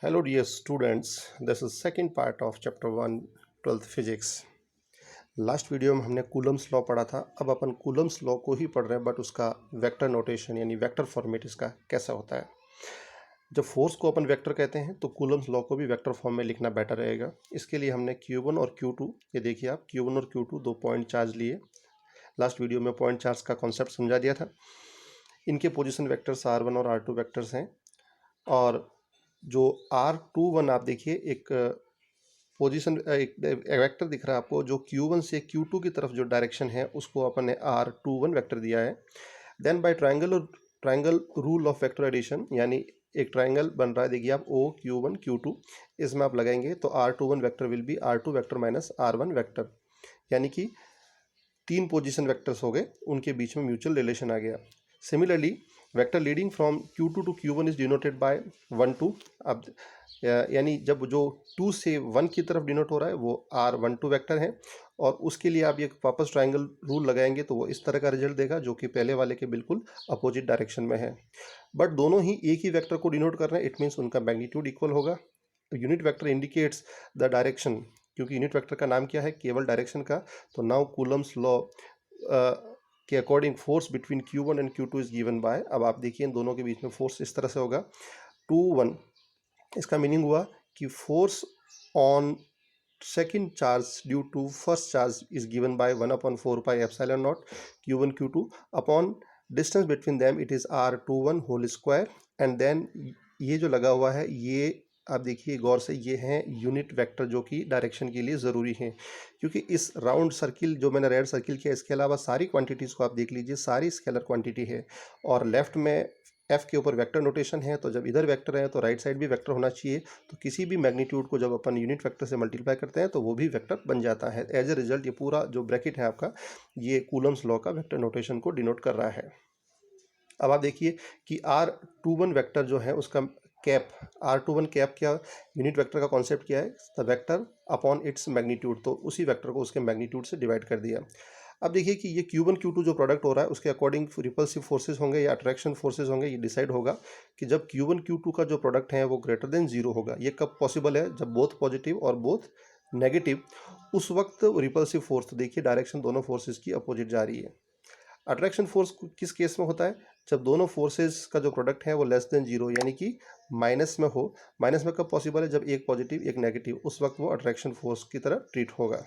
Hello dear students, this is second part of chapter 1 12th physics. Last video में हमने Coulomb's law पढ़ा था। अब अपन कूलम्स लॉ को ही पढ़ रहे हैं, बट उसका वेक्टर नोटेशन यानी वेक्टर फॉर्मेट इसका कैसा होता है। जब फोर्स को अपन वेक्टर कहते हैं तो कूलम्स लॉ को भी वेक्टर फॉर्म में लिखना बेटर रहेगा। इसके लिए हमने Q1 और Q2, ये देखिए आप, Q1 और Q2 दो पॉइंट चार्ज लिए। लास्ट वीडियो में पॉइंट चार्ज का कॉन्सेप्ट समझा दिया था। इनके पोजिशन वेक्टर्स R1 और R2 वेक्टर्स हैं, और जो R21 आप देखिए एक पोजीशन एक वेक्टर दिख रहा है आपको, जो Q1 से Q2 की तरफ जो डायरेक्शन है उसको अपन ने R21 वेक्टर दिया है। Then by triangle rule of vector addition, यानी एक ट्रायंगल बन रहा है, देखिए आप O Q1 Q2, इसमें आप लगाएंगे तो R21 vector will be R2 vector minus R1 vector, यानी कि तीन पोजीशन वेक्टर्स हो गए, उनके बीच में म्यूचुअल रिलेशन आ गया। Similarly vector leading from Q2 to Q1 is denoted by 1 2। अब यानी जब जो 2 से 1 की तरफ डिनोट हो रहा है वो R12 वेक्टर है, और उसके लिए आप ये वापस ट्रायंगल रूल लगाएंगे तो वो इस तरह का रिजल्ट देगा जो कि पहले वाले के बिल्कुल अपोजिट डायरेक्शन में है। बट दोनों ही एक ही वेक्टर को डिनोट कर रहे हैं, इट मीन्स उनका मैग्नीट्यूड इक्वल होगा। Unit vector indicates the direction, क्योंकि यूनिट वेक्टर का नाम क्या है, केवल डायरेक्शन का। तो नाउ कूलम्स लॉ के according force between Q1 and Q2 is given bye, अब आप देखिए इन दोनों के बीच में फोर्स इस तरह से होगा 2 1। इसका मीनिंग हुआ कि force on second charge due to first charge is given by 1/4 pi epsilon naught Q1 Q2 upon distance between them, it is R21 whole square. And then ये जो लगा हुआ है, ये आप देखिए गौर से, ये हैं यूनिट वेक्टर जो कि डायरेक्शन के लिए ज़रूरी हैं, क्योंकि इस राउंड सर्किल जो मैंने रेड सर्किल किया, इसके अलावा सारी क्वांटिटीज़ को आप देख लीजिए, सारी स्केलर क्वांटिटी है। और लेफ्ट में एफ के ऊपर वेक्टर नोटेशन है, तो जब इधर वेक्टर है तो राइट साइड भी वेक्टर होना चाहिए। तो किसी भी मैग्नीट्यूड को जब अपन यूनिट वेक्टर से मल्टीप्लाई करते हैं तो वो भी वेक्टर बन जाता है। एज ए रिजल्ट ये पूरा जो ब्रैकेट है आपका, ये कूलम्स लॉ का वेक्टर नोटेशन को डिनोट कर रहा है। अब आप देखिए कि R21 वेक्टर जो है उसका कैप, R21 कैप क्या, यूनिट वेक्टर का कॉन्सेप्ट क्या है, the vector upon its magnitude, तो उसी वेक्टर को उसके मैग्नीट्यूड से डिवाइड कर दिया। अब देखिए कि ये Q1 Q2 जो प्रोडक्ट हो रहा है उसके अकॉर्डिंग रिपल्सिव फोर्सेज होंगे या अट्रैक्शन फोर्सेज होंगे, ये डिसाइड होगा कि जब Q1 Q2 का जो प्रोडक्ट है वो ग्रेटर देन 0 होगा। ये कब पॉसिबल है, जब बोथ पॉजिटिव और बोथ नेगेटिव, उस वक्त रिपल्सिव फोर्स, तो देखिए डायरेक्शन दोनों फोर्सेज की अपोजिट जा रही है। अट्रैक्शन फोर्स किस केस में होता है, जब दोनों फोर्सेस का जो प्रोडक्ट है वो लेस देन 0 यानी कि माइनस में हो। माइनस में कब पॉसिबल है, जब एक पॉजिटिव एक नेगेटिव, उस वक्त वो अट्रैक्शन फोर्स की तरह ट्रीट होगा।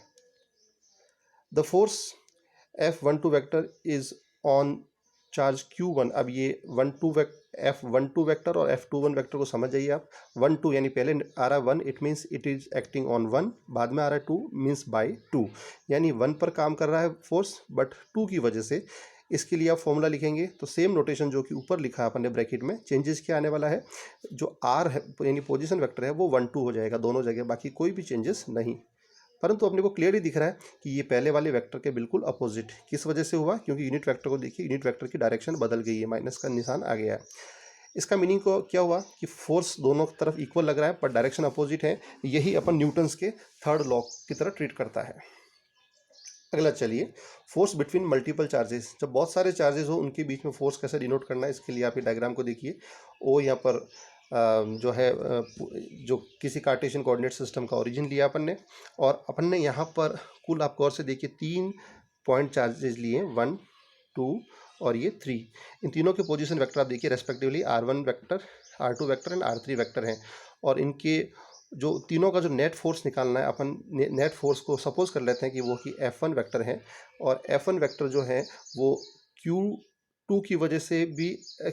The force F12 vector is on charge Q1। अब ये F12 वेक्टर और F21 वेक्टर को समझ जाइए आप। 1 2 यानी पहले आ रहा है 1, it means it is acting on 1, बाद में आ रहा है 2 मीन्स बाय 2, यानी 1 पर काम कर रहा है फोर्स बट 2 की वजह से। इसके लिए आप फॉर्मूला लिखेंगे तो सेम नोटेशन जो कि ऊपर लिखा है अपन ने ब्रैकेट में, चेंजेस क्या आने वाला है, जो R है यानी पोजीशन वेक्टर है वो 1 2 हो जाएगा दोनों जगह, बाकी कोई भी चेंजेस नहीं। परंतु अपने को क्लियरली दिख रहा है कि ये पहले वाले वेक्टर के बिल्कुल अपोजिट, किस वजह से हुआ, क्योंकि यूनिट वेक्टर को देखिए, यूनिट वेक्टर की डायरेक्शन बदल गई है, माइनस का निशान आ गया है। इसका मीनिंग को क्या हुआ कि फोर्स दोनों तरफ इक्वल लग रहा है पर डायरेक्शन अपोजिट है। यही अपन न्यूटन्स के थर्ड लॉ की तरह ट्रीट करता है। अगला चलिए, फोर्स बिटवीन मल्टीपल चार्जेस, जब बहुत सारे चार्जेस हो उनके बीच में फोर्स कैसे डिनोट करना है, इसके लिए आप ये डायग्राम को देखिए। ओ यहाँ पर जो है जो किसी कार्टेशियन कोऑर्डिनेट सिस्टम का ओरिजिन लिया अपन ने, और अपन ने यहाँ पर कुल आप गौर से देखिए 3 पॉइंट चार्जेस लिए, 1 2 और ये 3। इन तीनों के पोजीशन वेक्टर आप देखिए respectively R1 vector, R2 vector and R3 vector हैं। और इनके जो तीनों का जो नेट फोर्स निकालना है, अपन नेट फोर्स को सपोज कर लेते हैं कि वो कि F1 वेक्टर है, और F1 वेक्टर जो है वो Q2 की वजह से भी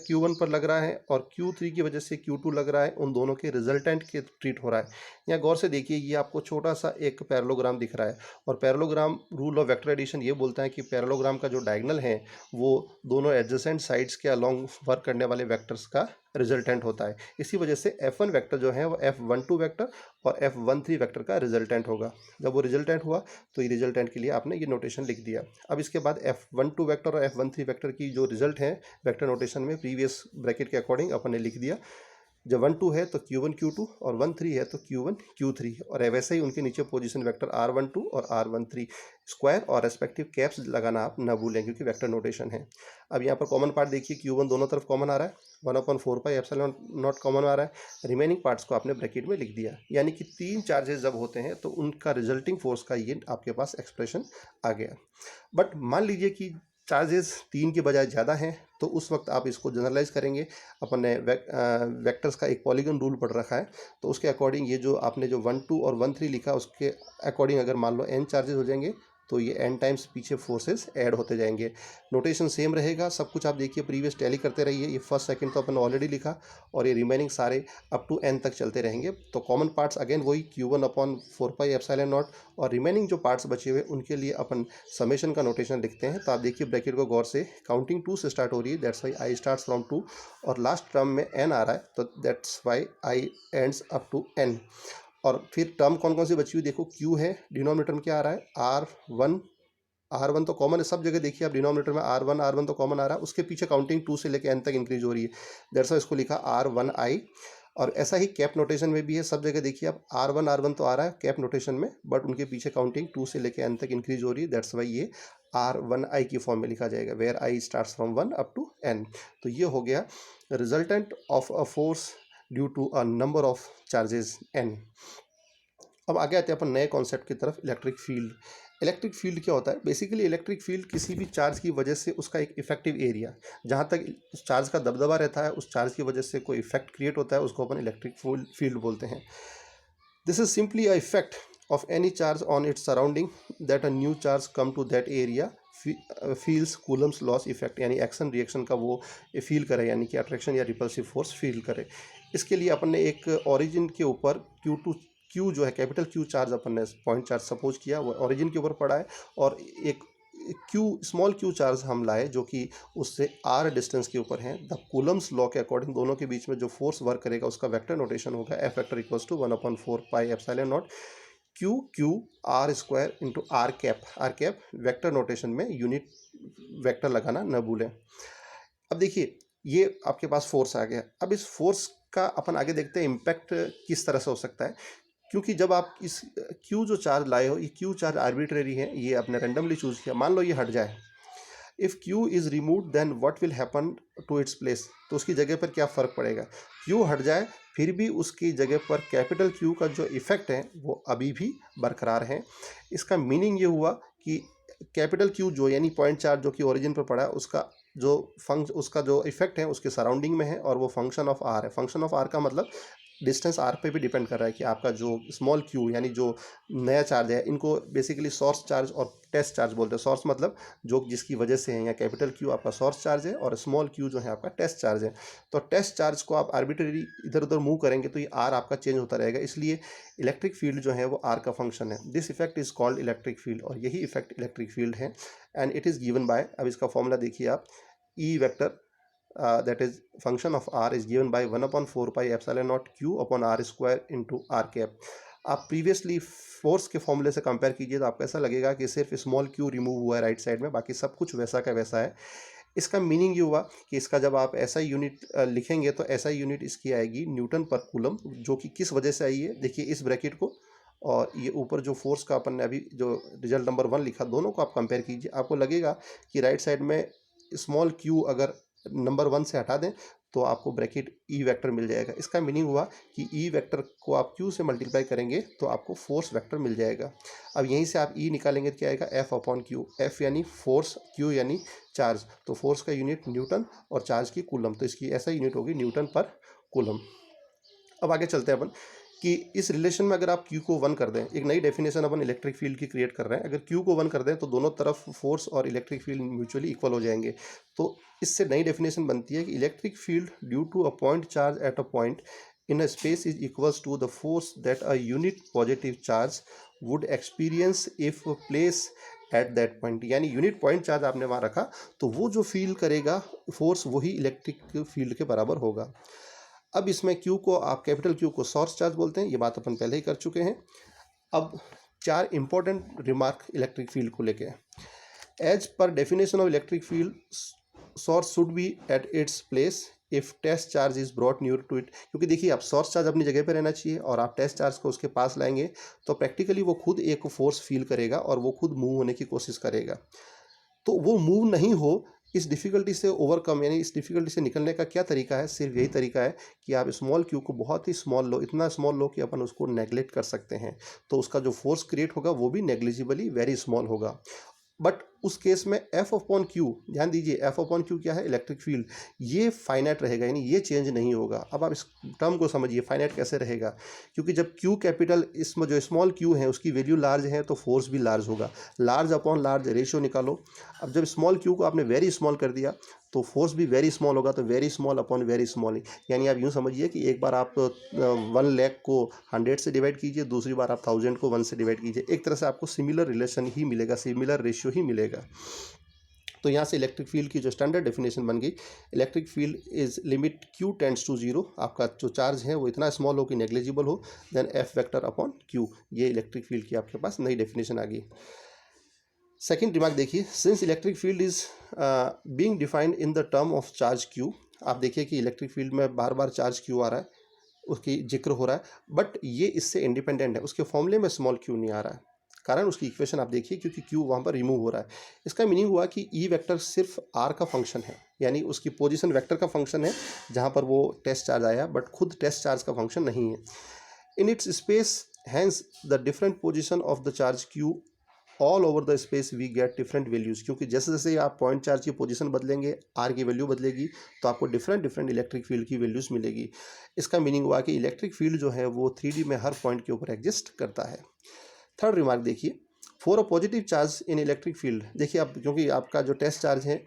Q1 पर लग रहा है और Q3 की वजह से Q2 लग रहा है, उन दोनों के रिजल्टेंट के ट्रीट हो रहा है। यहाँ गौर से देखिए, ये आपको छोटा सा एक पैरेललोग्राम दिख रहा है, और parallelogram rule of vector addition ये बोलता है कि पैरेललोग्राम का जो डायगोनल है वो दोनों एडजेसेंट साइड्स के अलोंग वर्क करने वाले वेक्टर्स का रिजल्टेंट होता है। इसी वजह से F1 वेक्टर जो है वो F12 वेक्टर और F13 वेक्टर का रिजल्टेंट होगा। जब वो रिजल्टेंट हुआ तो ये रिजल्टेंट के लिए आपने ये नोटेशन लिख दिया। अब इसके बाद F12 वेक्टर और F13 वेक्टर की जो रिजल्ट है वेक्टर नोटेशन में प्रीवियस ब्रैकेट के अकॉर्डिंग अपन ने लिख दिया। जब 1 2 है तो Q1 Q2 और 1 3 है तो Q1 Q3, और वैसे ही उनके नीचे पोजीशन वेक्टर R12 और R13 स्क्वायर और रेस्पेक्टिव कैप्स लगाना आप न भूलें क्योंकि वेक्टर नोटेशन है। अब यहाँ पर कॉमन पार्ट देखिए, Q1 दोनों तरफ कॉमन आ रहा है, 1/4 पाई एप्सिलॉन नॉट कॉमन आ रहा है, रिमेनिंग पार्ट्स को आपने ब्रैकेट में लिख दिया। यानी कि 3 चार्जेस जब होते हैं तो उनका रिजल्टिंग फोर्स का ये आपके पास एक्सप्रेशन आ गया। बट मान लीजिए कि चार्जेस 3 के बजाय ज़्यादा हैं, तो उस वक्त आप इसको जनरलाइज करेंगे। अपन ने वेक्टर्स का एक पॉलीगन रूल पढ़ रखा है, तो उसके अकॉर्डिंग ये जो आपने जो 1 2 और 1 3 लिखा उसके अकॉर्डिंग अगर मान लो n चार्जेस हो जाएंगे तो ये n टाइम्स पीछे फोर्सेस ऐड होते जाएंगे। नोटेशन सेम रहेगा, सब कुछ आप देखिए प्रीवियस टैली करते रहिए। ये फर्स्ट सेकंड तो अपन ऑलरेडी लिखा और ये रिमेनिंग सारे अप टू n तक चलते रहेंगे। तो कॉमन पार्ट्स अगेन वही Q1/4 पाई एप्सिलॉन नॉट, और रिमेनिंग जो पार्ट्स बचे हुए उनके लिए अपन समेशन का नोटेशन लिखते हैं। तो आप देखिए ब्रैकेट को गौर से, काउंटिंग 2 से स्टार्ट हो रही है, that's why i starts from 2, और लास्ट टर्म में n आ रहा है तो that's why i ends up to n। और फिर टर्म कौन कौन सी बची हुई देखो, Q है, डिनोमिनेटर में क्या आ रहा है R1 तो कॉमन है सब जगह, देखिए आप डिनोमिनेटर में R1 तो कॉमन आ रहा है, उसके पीछे काउंटिंग 2 से लेकर n तक इंक्रीज हो रही है, दैट्स वाई इसको लिखा R1I। और ऐसा ही कैप नोटेशन में भी है, सब जगह देखिए आप R1 तो आ रहा है कैप नोटेशन में, बट उनके पीछे काउंटिंग 2 से लेकर n तक इंक्रीज हो रही है, दैट्स वाई ये R1I की फॉर्म में लिखा जाएगा, where I starts from 1 up to n। तो ये हो गया resultant of a force due to a number of charges n। अब आगे आते हैं अपन नए कॉन्सेप्ट की तरफ, इलेक्ट्रिक फील्ड। इलेक्ट्रिक फील्ड क्या होता है? बेसिकली इलेक्ट्रिक फील्ड किसी भी चार्ज की वजह से उसका एक इफेक्टिव एरिया, जहाँ तक उस चार्ज का दबदबा रहता है, उस चार्ज की वजह से कोई इफेक्ट क्रिएट होता है, उसको अपन इलेक्ट्रिक फील्ड बोलते हैं। This is simply a effect of any charge on its surrounding that a new charge come to that area feels Coulomb's law's effect, यानी एक्शन रिएक्शन का वो फील करे, यानी कि अट्रैक्शन या रिपल्सिव फोर्स फील करे। इसके लिए अपन ने एक ओरिजिन के ऊपर Q जो है कैपिटल Q चार्ज अपन ने पॉइंट चार्ज सपोज किया, वो ओरिजिन के ऊपर पड़ा है, और एक स्मॉल q चार्ज हम लाए जो कि उससे r डिस्टेंस के ऊपर है। द कूलम्स लॉ के अकॉर्डिंग दोनों के बीच में जो फोर्स वर्क करेगा उसका वेक्टर नोटेशन होगा F vector equals to 1/4 pi epsilon naught Q r square into r cap vector notation में यूनिट वेक्टर लगाना न भूलें। अब देखिए ये आपके पास फोर्स आ गया। अब इस फोर्स का अपन आगे देखते हैं इम्पैक्ट किस तरह से हो सकता है, क्योंकि जब आप इस Q जो चार्ज लाए हो, ये Q चार्ज आर्बिट्रेरी है, ये आपने रेंडमली चूज किया, मान लो ये हट जाए, if Q is removed then what will happen to its place, तो उसकी जगह पर क्या फ़र्क पड़ेगा? Q हट जाए फिर भी उसकी जगह पर कैपिटल Q का जो इफेक्ट है वो अभी भी बरकरार है। इसका मीनिंग ये हुआ कि कैपिटल Q जो यानी पॉइंट चार्ज जो कि ओरिजिन पर पड़ा है, उसका जो इफेक्ट है उसके सराउंडिंग में है, और वो फंक्शन ऑफ R है। फंक्शन ऑफ R का मतलब डिस्टेंस R पे भी डिपेंड कर रहा है कि आपका जो स्मॉल q यानी जो नया चार्ज है, इनको बेसिकली सोर्स चार्ज और टेस्ट चार्ज बोलते हैं। सोर्स मतलब जो जिसकी वजह से है, या कैपिटल Q आपका सोर्स चार्ज है और स्मॉल q जो है आपका टेस्ट चार्ज है। तो टेस्ट चार्ज को आप आर्बिट्रेरी इधर उधर मूव करेंगे तो ये R आपका चेंज होता रहेगा, इसलिए इलेक्ट्रिक फील्ड जो है वो R का फंक्शन है। This effect is called electric field, और यही इफेक्ट इलेक्ट्रिक फील्ड है, and it is given by, अब इसका फॉर्मूला देखिए आप, E vector that is function of r is given by 1/4 pi epsilon naught q upon r square into r cap। आप previously force के फॉर्मूले से compare कीजिए तो आपको ऐसा लगेगा कि सिर्फ स्मॉल q रिमूव हुआ है राइट साइड में, बाकी सब कुछ वैसा का वैसा है। इसका मीनिंग ये हुआ कि इसका जब आप ऐसा यूनिट लिखेंगे तो ऐसा यूनिट इसकी आएगी न्यूटन पर कूलम, जो कि किस वजह से आई है, देखिए इस ब्रैकेट को और ये ऊपर जो फोर्स का अपन ने अभी जो रिजल्ट नंबर 1 लिखा, दोनों को आप कंपेयर कीजिए, आपको लगेगा कि राइट साइड में स्मॉल q अगर नंबर 1 से हटा दें तो आपको ब्रैकेट E वेक्टर मिल जाएगा। इसका मीनिंग हुआ कि E वेक्टर को आप Q से मल्टीप्लाई करेंगे तो आपको फोर्स वेक्टर मिल जाएगा। अब यहीं से आप E निकालेंगे तो क्या आएगा, F/Q। F यानी फोर्स, Q यानी चार्ज, तो फोर्स का यूनिट न्यूटन और चार्ज की कूलम, तो इसकी ऐसा यूनिट होगी न्यूटन पर कूलम। अब आगे चलते हैं अपन कि इस रिलेशन में अगर आप Q को 1 कर दें, एक नई डेफिनेशन अपन इलेक्ट्रिक फील्ड की क्रिएट कर रहे हैं, अगर Q को 1 कर दें तो दोनों तरफ फोर्स और इलेक्ट्रिक फील्ड म्यूचुअली इक्वल हो जाएंगे। तो इससे नई डेफिनेशन बनती है कि electric field due to a point charge at a point in a space is equals to the force that a unit positive charge would experience if place at that point, यानी unit point charge आपने वहाँ रखा तो वो जो feel करेगा force वही electric field के बराबर होगा। अब इसमें Q को आप कैपिटल Q को सोर्स चार्ज बोलते हैं, ये बात अपन पहले ही कर चुके हैं। अब 4 इंपॉर्टेंट रिमार्क इलेक्ट्रिक फील्ड को लेके, as per definition of electric field source should be at its place if test charge is brought near to it, क्योंकि देखिए आप सोर्स चार्ज अपनी जगह पे रहना चाहिए और आप टेस्ट चार्ज को उसके पास लाएंगे तो प्रैक्टिकली वो खुद एक फोर्स फील करेगा और वो खुद मूव होने की कोशिश करेगा। तो वो मूव नहीं हो, इस डिफ़िकल्टी से ओवरकम यानी इस डिफ़िकल्टी से निकलने का क्या तरीका है? सिर्फ यही तरीका है कि आप स्मॉल क्यू को बहुत ही स्मॉल लो, इतना स्मॉल लो कि अपन उसको नेगलेक्ट कर सकते हैं। तो उसका जो फोर्स क्रिएट होगा वो भी नेग्लिजिबली वेरी स्मॉल होगा। बट उस केस में एफ अपॉन क्यू, ध्यान दीजिए एफ अपॉन क्यू क्या है? Electric field. ये फाइनाइट रहेगा, यानी ये चेंज नहीं होगा। अब आप इस टर्म को समझिए, फाइनाइट कैसे रहेगा? क्योंकि जब क्यू कैपिटल, इसमें जो स्मॉल क्यू है उसकी वैल्यू लार्ज है तो फोर्स भी लार्ज होगा। लार्ज अपॉन लार्ज रेशियो निकालो। अब जब स्मॉल क्यू को आपने वेरी स्मॉल कर दिया तो फोर्स भी वेरी स्मॉल होगा, तो very small upon very small. यानी आप यूँ समझिए कि एक बार आप 1,00,000 को 100 से डिवाइड कीजिए, दूसरी बार आप 1000 को 1 से डिवाइड कीजिए, एक तरह से आपको सिमिलर रिलेशन ही मिलेगा, सिमिलर रेशियो ही मिलेगा। तो यहाँ से इलेक्ट्रिक फील्ड की जो स्टैंडर्ड डेफिनेशन बन गई, electric field is limit q tends to zero, आपका जो चार्ज है वो इतना स्मॉल हो कि नेग्लिजिबल हो, then F vector upon q. ये इलेक्ट्रिक फील्ड की आपके पास नई डेफिनेशन आ गई। सेकेंड रिमार्क देखिए, since electric field is being defined in the term of charge q, आप देखिए कि इलेक्ट्रिक फील्ड में बार बार चार्ज क्यू आ रहा है, उसकी जिक्र हो रहा है, बट ये इससे इंडिपेंडेंट है, उसके फॉर्मूले में स्मॉल क्यू नहीं आ रहा है। कारण उसकी इक्वेशन आप देखिए, क्योंकि क्यू वहाँ पर रिमूव हो रहा है। इसका मीनिंग हुआ कि ई वेक्टर सिर्फ आर का फंक्शन है, यानी उसकी पोजीशन वेक्टर का फंक्शन है जहाँ पर वो टेस्ट चार्ज आया, बट खुद टेस्ट चार्ज का फंक्शन नहीं है। In its space, hence the different position of the charge q all over the space we get different values, क्योंकि जैसे जैसे आप पॉइंट चार्ज की पोजीशन बदलेंगे, आर की वैल्यू बदलेगी, तो आपको डिफरेंट डिफरेंट इलेक्ट्रिक फील्ड की वैल्यूज़ मिलेगी। इसका मीनिंग हुआ कि इलेक्ट्रिक फील्ड जो है वो 3D में हर पॉइंट के ऊपर एग्जिस्ट करता है। थर्ड रिमार्क देखिए, for a positive charge in electric field, देखिए आप, क्योंकि आपका जो टेस्ट चार्ज है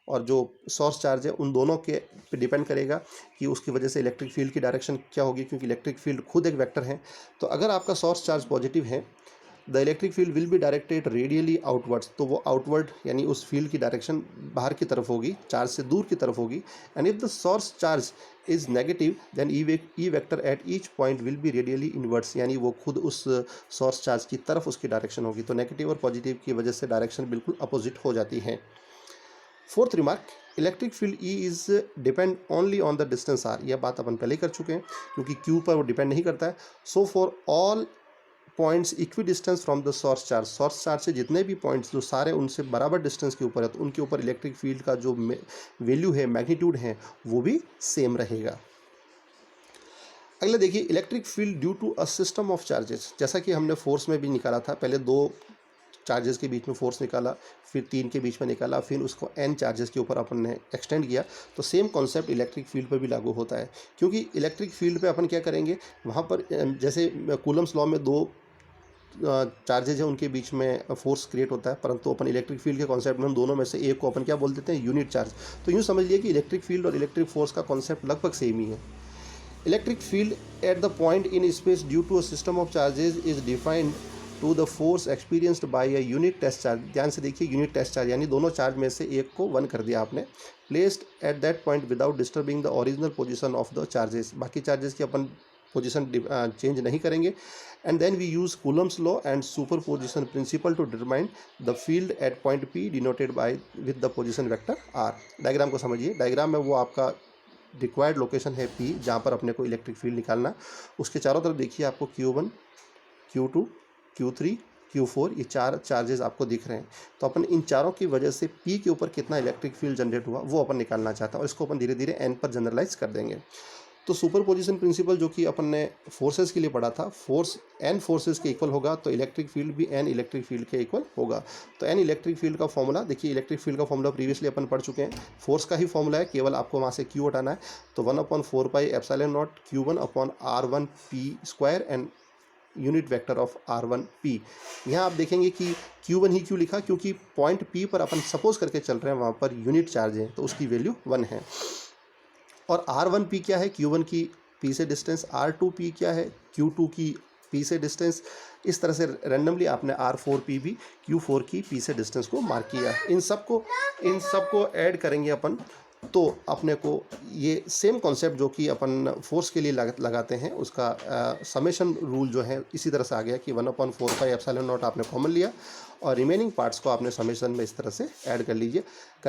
और जो सोर्स चार्ज है उन दोनों के पे डिपेंड करेगा कि उसकी वजह से इलेक्ट्रिक फील्ड की डायरेक्शन क्या होगी, क्योंकि इलेक्ट्रिक फील्ड खुद एक वेक्टर है। तो अगर आपका सोर्स चार्ज पॉजिटिव है, the electric field will be directed radially outwards, तो वो आउटवर्ड यानी उस फील्ड की डायरेक्शन बाहर की तरफ होगी, चार्ज से दूर की तरफ होगी। And if the source charge is negative then E vector at each point will be radially inverts, यानी वो खुद उस सोर्स चार्ज की तरफ उसकी डायरेक्शन होगी। तो नेगेटिव और पॉजिटिव की वजह से डायरेक्शन बिल्कुल अपोजिट हो जाती है। Fourth remark, electric field E is depend only on the distance r, यह बात अपन पहले ही कर चुके हैं, क्योंकि क्यू पर वो डिपेंड नहीं करता है। So for all points equi distance from the source charge से जितने भी पॉइंट्स जो सारे उनसे बराबर डिस्टेंस के ऊपर है, तो उनके ऊपर इलेक्ट्रिक फील्ड का जो वैल्यू है, मैग्नीट्यूड है, वो भी सेम रहेगा। अगला देखिए, electric field due to a system of charges, जैसा कि हमने फोर्स में भी निकाला था, पहले 2 चार्जेस के बीच में फोर्स निकाला, फिर 3 के बीच में निकाला, फिर उसको n चार्जेस के ऊपर अपन ने एक्सटेंड किया। तो सेम कॉन्सेप्ट इलेक्ट्रिक फील्ड पर भी लागू होता है, क्योंकि इलेक्ट्रिक फील्ड पे अपन क्या करेंगे, वहाँ पर जैसे कूलम्स लॉ में 2 चार्जेज है उनके बीच में फोर्स क्रिएट होता है, परंतु अपन इलेक्ट्रिक फील्ड के कॉन्सेप्ट में हम दोनों में से एक को अपन क्या बोल देते हैं, यूनिट चार्ज। तो यूँ समझ लिए कि इलेक्ट्रिक फील्ड और इलेक्ट्रिक फोर्स का कॉन्सेप्ट लगभग सेम ही है। Electric field at the point in space due to a system of charges is defined to the force experienced by a unit test charge. ध्यान से देखिए, यूनिट टेस्ट चार्ज यानी दोनों charge में से एक को 1 कर दिया आपने, placed at that point without disturbing the original position of the charges, बाकी चार्जेस की अपन पोजीशन चेंज नहीं करेंगे। And then we use Coulomb's law and superposition principle to determine the field at point P denoted by with the position vector r. Diagram को समझिए, diagram में वो आपका रिक्वायर्ड लोकेशन है पी, जहाँ पर अपने को इलेक्ट्रिक फील्ड निकालना। उसके चारों तरफ देखिए आपको Q1, Q2, Q3, Q4 ये 4 चार्जेस आपको दिख रहे हैं। तो अपन इन चारों की वजह से P के ऊपर कितना इलेक्ट्रिक फील्ड जनरेट हुआ वो अपन निकालना चाहता है, और इसको अपन धीरे धीरे N पर जनरलाइज कर देंगे। तो सुपरपोजिशन प्रिंसिपल जो कि अपन ने फोर्सेस के लिए पढ़ा था, फोर्स N फोर्सेस के इक्वल होगा तो इलेक्ट्रिक फील्ड भी N इलेक्ट्रिक फील्ड के इक्वल होगा। तो N इलेक्ट्रिक फील्ड का फॉर्मूला देखिए, इलेक्ट्रिक फील्ड का फॉर्मूला प्रीवियसली अपन पढ़ चुके हैं, फोर्स का ही फॉर्मूला है, केवल आपको वहाँ से Q हटाना है। तो 1/4πε0 Q1/R1P² and unit vector of R1P। यहाँ आप देखेंगे कि Q1 ही क्यों लिखा, क्योंकि पॉइंट P पर अपन सपोज करके चल रहे हैं वहाँ पर यूनिट चार्ज है, तो उसकी वैल्यू 1 है। और R1P क्या है, Q1 की P से डिस्टेंस, R2P क्या है, Q2 की P से डिस्टेंस। इस तरह से रैंडमली आपने R4P भी Q4 की P से डिस्टेंस को मार्क किया। इन सबको ऐड करेंगे अपन, तो अपने को ये सेम कॉन्सेप्ट जो कि अपन फोर्स के लिए लगाते हैं, उसका समेशन रूल जो है इसी तरह से आ गया कि 1/4πε0 आपने कॉमन लिया और रिमेनिंग पार्ट्स को आपने समेशन में इस तरह से ऐड कर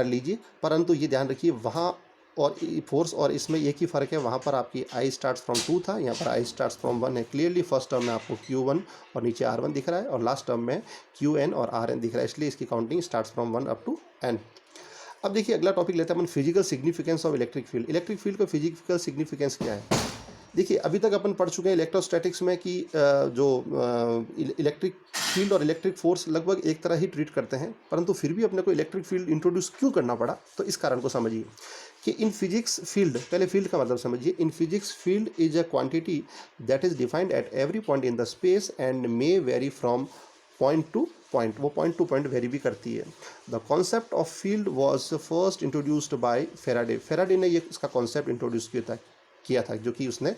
लीजिए। परंतु ये ध्यान रखिए, वहाँ और फोर्स और इसमें एक ही फ़र्क है, वहाँ पर आपकी आई स्टार्ट्स फ्रॉम 2 था, यहाँ पर आई स्टार्ट्स फ्रॉम 1 है। क्लियरली फर्स्ट टर्म में आपको Q1 और नीचे R1 दिख रहा है और लास्ट टर्म में Qn और Rn दिख रहा है, इसलिए इसकी counting starts from 1 up to n। अब देखिए अगला टॉपिक लेते हैं अपन, physical significance of electric field. Electric field का फिजिकल सिग्निफिकेंस क्या है? देखिए अभी तक अपन पढ़ चुके हैं इलेक्ट्रोस्टैटिक्स में कि जो इलेक्ट्रिक फील्ड और इलेक्ट्रिक फोर्स लगभग एक तरह ही ट्रीट करते हैं, परंतु फिर भी अपने को इलेक्ट्रिक फील्ड इंट्रोड्यूस क्यों करना पड़ा, तो इस कारण को समझिए कि इन फिजिक्स फील्ड, पहले फील्ड का मतलब समझिए। In physics field is a quantity that is defined at every point in the space and may very from point two point, वो पॉइंट टू पॉइंट वेरी भी करती है। The concept of field was first introduced by Faraday. Faraday ने ये इसका concept introduce किया था जो कि उसने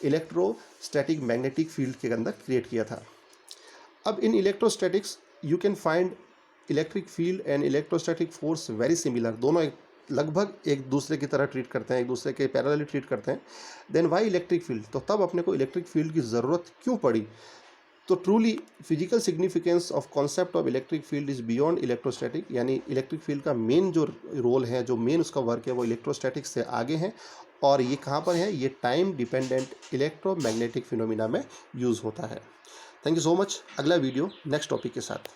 इलेक्ट्रोस्टैटिक मैग्नेटिक फील्ड के अंदर क्रिएट किया था। अब in electrostatics you can find electric field and electrostatic force very similar, दोनों लगभग एक दूसरे की तरह ट्रीट करते हैं, एक दूसरे के पैरेलली ट्रीट करते हैं। देन वाई इलेक्ट्रिक फील्ड, तो तब अपने को इलेक्ट्रिक फील्ड की ज़रूरत क्यों पड़ी? तो truly physical significance of concept of electric field is beyond electrostatic, यानी इलेक्ट्रिक फील्ड का मेन जो रोल है, जो मेन उसका वर्क है, वो इलेक्ट्रोस्टैटिक से आगे है। और ये कहाँ पर है? ये टाइम डिपेंडेंट इलेक्ट्रोमैग्नेटिक फिनोमिना में यूज़ होता है। Thank you so much. अगला वीडियो नेक्स्ट टॉपिक के साथ।